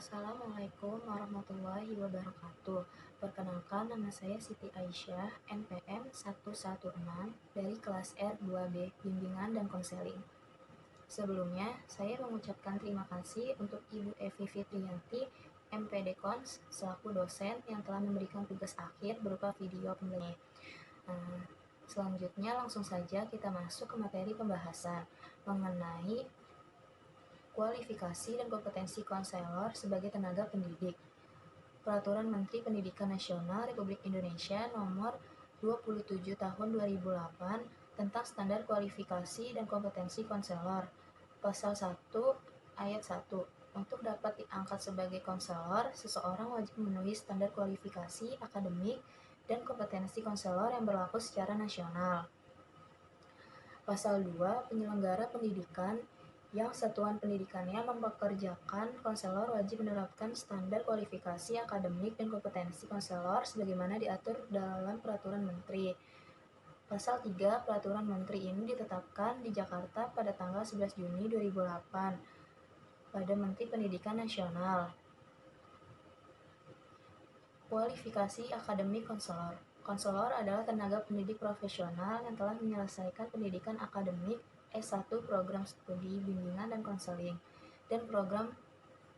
Assalamualaikum warahmatullahi wabarakatuh. Perkenalkan, nama saya Siti Aisyah, NPM 116 dari kelas R2B, Bimbingan dan Konseling. Sebelumnya, saya mengucapkan terima kasih untuk Ibu Evi Fitriyanti, MPD Kons, selaku dosen yang telah memberikan tugas akhir berupa video pembelajaran. Selanjutnya, langsung saja kita masuk ke materi pembahasan mengenai kualifikasi dan kompetensi konselor sebagai tenaga pendidik. Peraturan Menteri Pendidikan Nasional Republik Indonesia Nomor 27 Tahun 2008 tentang standar kualifikasi dan kompetensi konselor. Pasal 1 ayat 1. Untuk dapat diangkat sebagai konselor, seseorang wajib memenuhi standar kualifikasi akademik dan kompetensi konselor yang berlaku secara nasional. Pasal 2, penyelenggara pendidikan yang satuan pendidikannya mempekerjakan konselor wajib menerapkan standar kualifikasi akademik dan kompetensi konselor sebagaimana diatur dalam Peraturan Menteri. Pasal 3, Peraturan Menteri ini ditetapkan di Jakarta pada tanggal 11 Juni 2008 pada Menteri Pendidikan Nasional. Kualifikasi akademik konselor. Konselor adalah tenaga pendidik profesional yang telah menyelesaikan pendidikan akademik S1 program studi bimbingan dan konseling dan program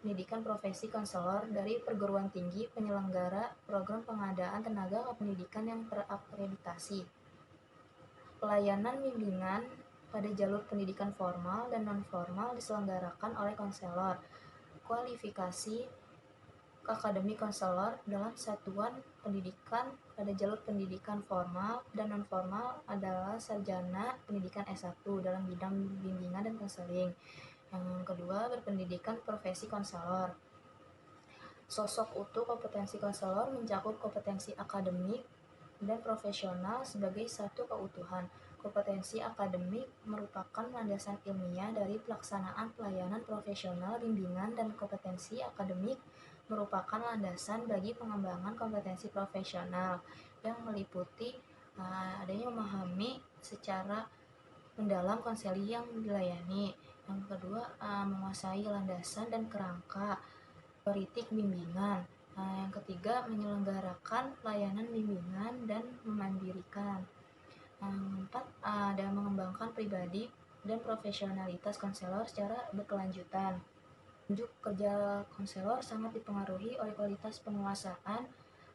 pendidikan profesi konselor dari perguruan tinggi penyelenggara program pengadaan tenaga kependidikan yang terakreditasi. Pelayanan bimbingan pada jalur pendidikan formal dan non-formal diselenggarakan oleh konselor. Kualifikasi akademik konselor dalam satuan pendidikan pada jalur pendidikan formal dan non-formal adalah sarjana pendidikan S1 dalam bidang bimbingan dan konseling. Yang kedua, berpendidikan profesi konselor. Sosok utuh kompetensi konselor mencakup kompetensi akademik dan profesional sebagai satu keutuhan. Kompetensi akademik merupakan landasan ilmiah dari pelaksanaan pelayanan profesional bimbingan dan kompetensi akademik merupakan landasan bagi pengembangan kompetensi profesional yang meliputi adanya memahami secara mendalam konseling yang dilayani. Yang kedua, menguasai landasan dan kerangka politik bimbingan. Yang ketiga, menyelenggarakan pelayanan bimbingan dan memandirikan. Yang keempat, ada mengembangkan pribadi dan profesionalitas konselor secara berkelanjutan. Unjuk kerja konselor sangat dipengaruhi oleh kualitas penguasaan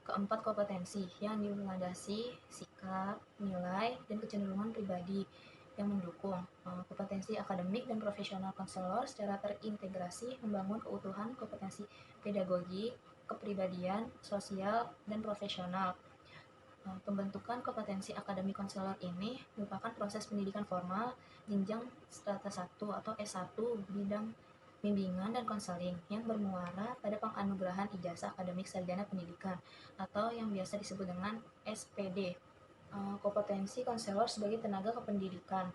keempat kompetensi yang dilandasi sikap, nilai, dan kecenderungan pribadi yang mendukung. Kompetensi akademik dan profesional konselor secara terintegrasi membangun keutuhan kompetensi pedagogi, kepribadian, sosial, dan profesional. Pembentukan kompetensi akademik konselor ini merupakan proses pendidikan formal jenjang strata 1 atau S1 bidang bimbingan dan konseling yang bermuara pada penganugerahan ijazah akademik sarjana pendidikan atau yang biasa disebut dengan SPD. Kompetensi konselor sebagai tenaga kependidikan.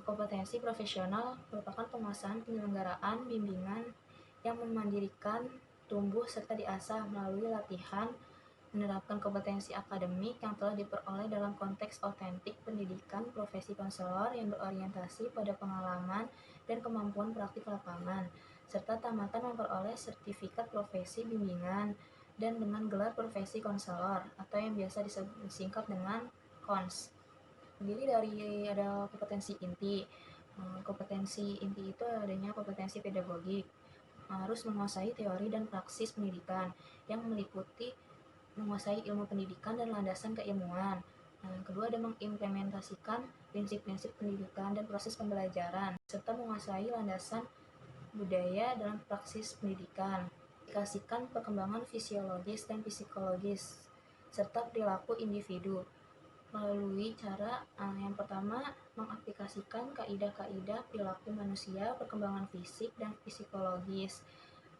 Kompetensi profesional merupakan penguasaan penyelenggaraan bimbingan yang memandirikan, tumbuh serta diasah melalui latihan, menerapkan kompetensi akademik yang telah diperoleh dalam konteks otentik pendidikan profesi konselor yang berorientasi pada pengalaman dan kemampuan praktik lapangan, serta tamatan memperoleh sertifikat profesi bimbingan dan dengan gelar profesi konselor atau yang biasa disingkat dengan KONS. Jadi ada kompetensi inti. Kompetensi inti itu adanya kompetensi pedagogik, harus menguasai teori dan praksis pendidikan yang meliputi menguasai ilmu pendidikan dan landasan keilmuan. Yang kedua ada mengimplementasikan prinsip-prinsip pendidikan dan proses pembelajaran, serta menguasai landasan budaya dalam praksis pendidikan. Aplikasikan perkembangan fisiologis dan psikologis, serta perilaku individu melalui cara yang pertama, mengaplikasikan kaidah-kaidah perilaku manusia, perkembangan fisik dan psikologis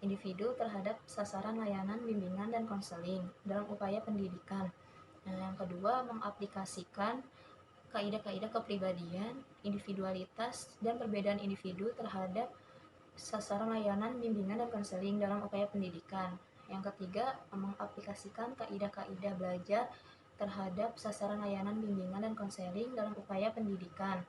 individu terhadap sasaran layanan bimbingan dan konseling dalam upaya pendidikan. Yang kedua, mengaplikasikan kaidah-kaidah kepribadian, individualitas, dan perbedaan individu terhadap sasaran layanan bimbingan dan konseling dalam upaya pendidikan. Yang ketiga, mengaplikasikan kaidah-kaidah belajar terhadap sasaran layanan bimbingan dan konseling dalam upaya pendidikan.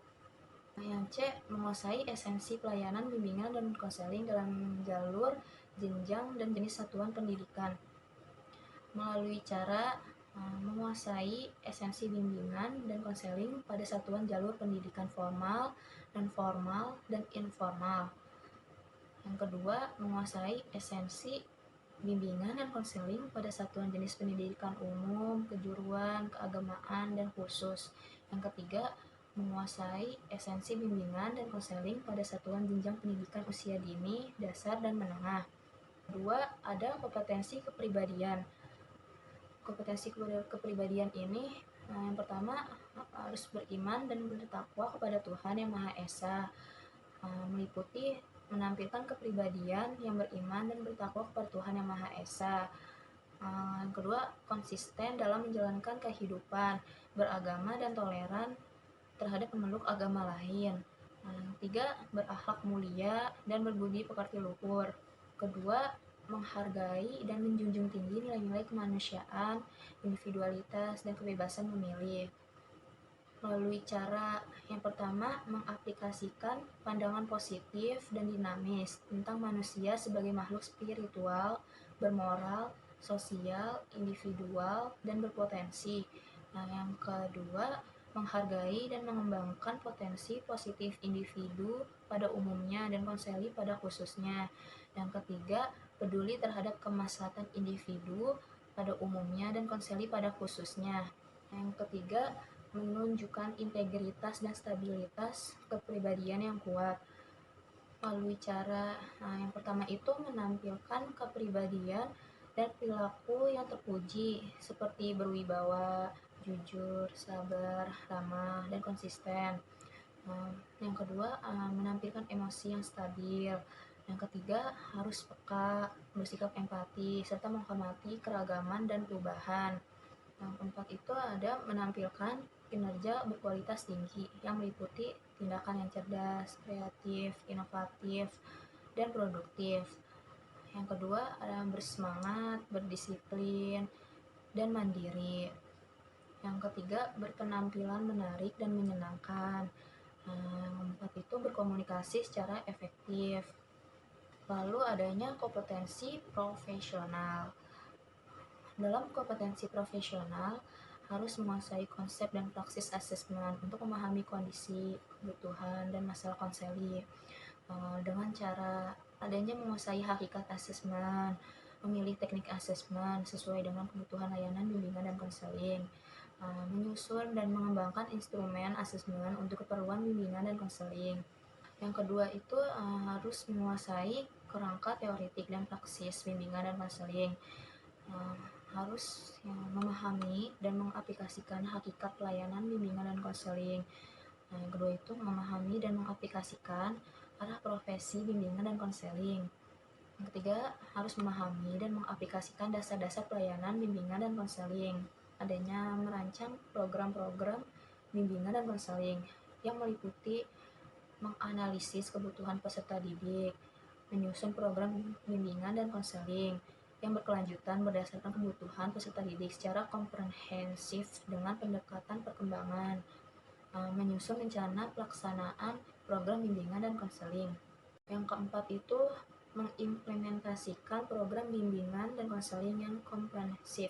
Yang C, menguasai esensi pelayanan bimbingan dan konseling dalam jalur jenjang dan jenis satuan pendidikan. Melalui cara menguasai esensi bimbingan dan konseling pada satuan jalur pendidikan formal, non-formal, dan informal. Yang kedua, menguasai esensi bimbingan dan konseling pada satuan jenis pendidikan umum, kejuruan, keagamaan, dan khusus. Yang ketiga, menguasai esensi bimbingan dan konseling pada satuan jenjang pendidikan usia dini, dasar, dan menengah. Kedua, ada kompetensi kepribadian. Kompetensi kepribadian ini yang pertama harus beriman dan bertakwa kepada Tuhan Yang Maha Esa, meliputi menampilkan kepribadian yang beriman dan bertakwa kepada Tuhan Yang Maha Esa. Yang kedua, konsisten dalam menjalankan kehidupan beragama dan toleran terhadap pemeluk agama lain. Yang ketiga, berakhlak mulia dan berbudi pekerti luhur. Kedua, menghargai dan menjunjung tinggi nilai-nilai kemanusiaan, individualitas, dan kebebasan memilih. Melalui cara yang pertama, mengaplikasikan pandangan positif dan dinamis tentang manusia sebagai makhluk spiritual, bermoral, sosial, individual, dan berpotensi. Nah, yang kedua, menghargai dan mengembangkan potensi positif individu pada umumnya dan konseli pada khususnya. Yang ketiga, peduli terhadap kemaslahatan individu pada umumnya dan konseli pada khususnya. Yang ketiga, menunjukkan integritas dan stabilitas kepribadian yang kuat. Melalui cara yang pertama itu menampilkan kepribadian dan perilaku yang terpuji seperti berwibawa, jujur, sabar, ramah, dan konsisten. Yang kedua, menampilkan emosi yang stabil. Yang ketiga, harus peka, bersikap empati, serta menghormati keragaman dan perubahan. Yang keempat itu ada menampilkan kinerja berkualitas tinggi yang meliputi tindakan yang cerdas, kreatif, inovatif, dan produktif. Yang kedua ada bersemangat, berdisiplin, dan mandiri. Yang ketiga, berpenampilan menarik dan menyenangkan. Yang keempat itu berkomunikasi secara efektif. Lalu adanya kompetensi profesional. Dalam kompetensi profesional, harus menguasai konsep dan praksis asesmen untuk memahami kondisi, kebutuhan, dan masalah konseli. Dengan cara adanya menguasai hakikat asesmen, memilih teknik asesmen sesuai dengan kebutuhan layanan bimbingan dan konseling, menyusun dan mengembangkan instrumen asesmen untuk keperluan bimbingan dan konseling. Yang kedua itu harus menguasai kerangka teoretik dan praksis bimbingan dan konseling. Harus memahami dan mengaplikasikan hakikat pelayanan bimbingan dan konseling. Yang kedua itu memahami dan mengaplikasikan arah profesi bimbingan dan konseling. Yang ketiga, harus memahami dan mengaplikasikan dasar-dasar pelayanan bimbingan dan konseling. Adanya merancang program-program bimbingan dan konseling yang meliputi menganalisis kebutuhan peserta didik, menyusun program bimbingan dan konseling yang berkelanjutan berdasarkan kebutuhan peserta didik secara komprehensif dengan pendekatan perkembangan, menyusun rencana pelaksanaan program bimbingan dan konseling. Yang keempat itu mengimplementasikan program bimbingan dan konseling yang komprehensif,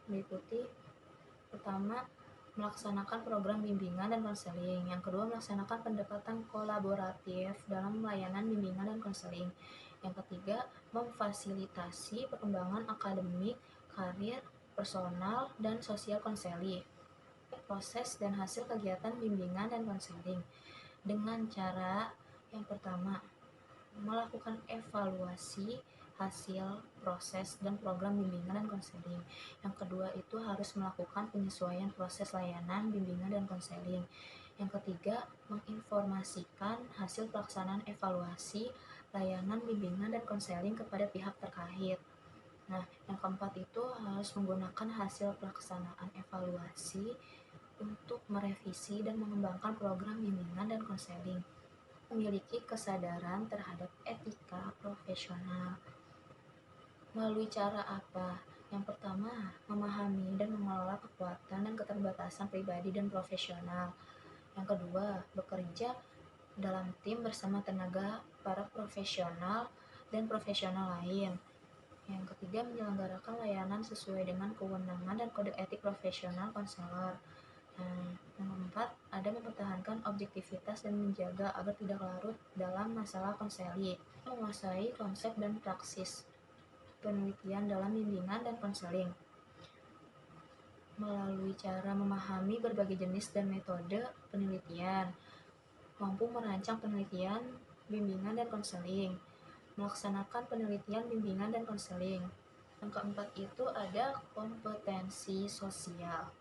meliputi pertama, melaksanakan program bimbingan dan konseling. Yang kedua, melaksanakan pendekatan kolaboratif dalam layanan bimbingan dan konseling. Yang ketiga, memfasilitasi perkembangan akademik, karir, personal, dan sosial konseli. Proses dan hasil kegiatan bimbingan dan konseling dengan cara yang pertama, melakukan evaluasi hasil, proses, dan program bimbingan dan konseling. Yang kedua itu harus melakukan penyesuaian proses layanan bimbingan dan konseling. Yang ketiga, menginformasikan hasil pelaksanaan evaluasi layanan bimbingan dan konseling kepada pihak terkait. Nah, yang keempat itu harus menggunakan hasil pelaksanaan evaluasi untuk merevisi dan mengembangkan program bimbingan dan konseling. Memiliki kesadaran terhadap etika profesional. Melalui cara apa? Yang pertama, memahami dan mengelola kekuatan dan keterbatasan pribadi dan profesional. Yang kedua, bekerja dalam tim bersama tenaga para profesional dan profesional lain. Yang ketiga, menyelenggarakan layanan sesuai dengan kewenangan dan kode etik profesional konselor. Yang keempat, ada mempertahankan objektivitas dan menjaga agar tidak larut dalam masalah konseling. Menguasai konsep dan praksis penelitian dalam bimbingan dan konseling. Melalui cara memahami berbagai jenis dan metode penelitian, mampu merancang penelitian, bimbingan, dan konseling, melaksanakan penelitian, bimbingan, dan konseling. Yang keempat itu ada kompetensi sosial.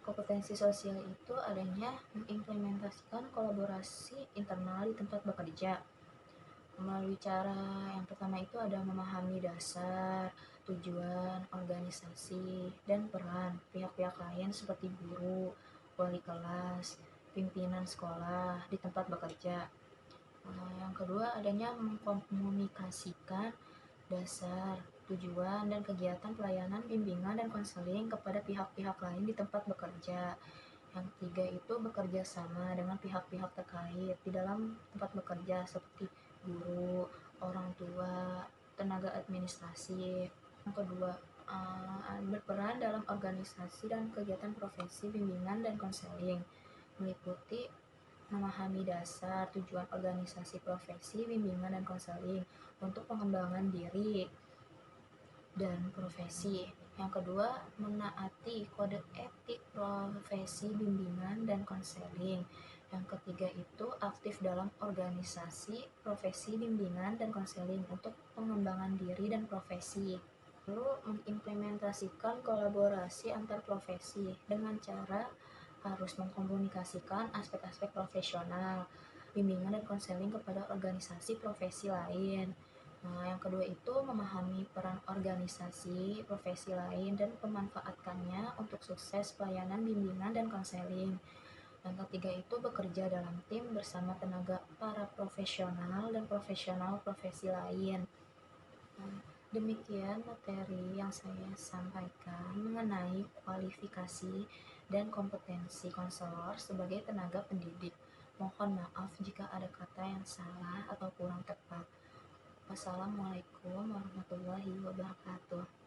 Kompetensi sosial itu adanya mengimplementasikan kolaborasi internal di tempat bekerja. Melalui cara yang pertama itu ada memahami dasar, tujuan, organisasi, dan peran pihak-pihak lain seperti guru, wali kelas, pimpinan sekolah di tempat bekerja. Yang kedua adanya mengkomunikasikan dasar, tujuan, dan kegiatan pelayanan bimbingan dan konseling kepada pihak-pihak lain di tempat bekerja. Yang ketiga itu bekerja sama dengan pihak-pihak terkait di dalam tempat bekerja seperti guru, orang tua, tenaga administrasi. Yang kedua, berperan dalam organisasi dan kegiatan profesi bimbingan dan konseling, meliputi memahami dasar, tujuan organisasi profesi, bimbingan dan konseling untuk pengembangan diri dan profesi. Yang kedua, menaati kode etik profesi bimbingan dan konseling. Yang ketiga itu aktif dalam organisasi profesi bimbingan dan konseling untuk pengembangan diri dan profesi. Lalu mengimplementasikan kolaborasi antar profesi dengan cara harus mengkomunikasikan aspek-aspek profesional, bimbingan dan konseling kepada organisasi profesi lain. Yang kedua itu memahami peran organisasi profesi lain dan memanfaatkannya untuk sukses pelayanan bimbingan dan konseling. Yang ketiga itu bekerja dalam tim bersama tenaga para profesional dan profesional profesi lain. Demikian materi yang saya sampaikan mengenai kualifikasi dan kompetensi konselor sebagai tenaga pendidik. Mohon maaf jika ada kata yang salah atau kurang tepat. Wassalamualaikum warahmatullahi wabarakatuh.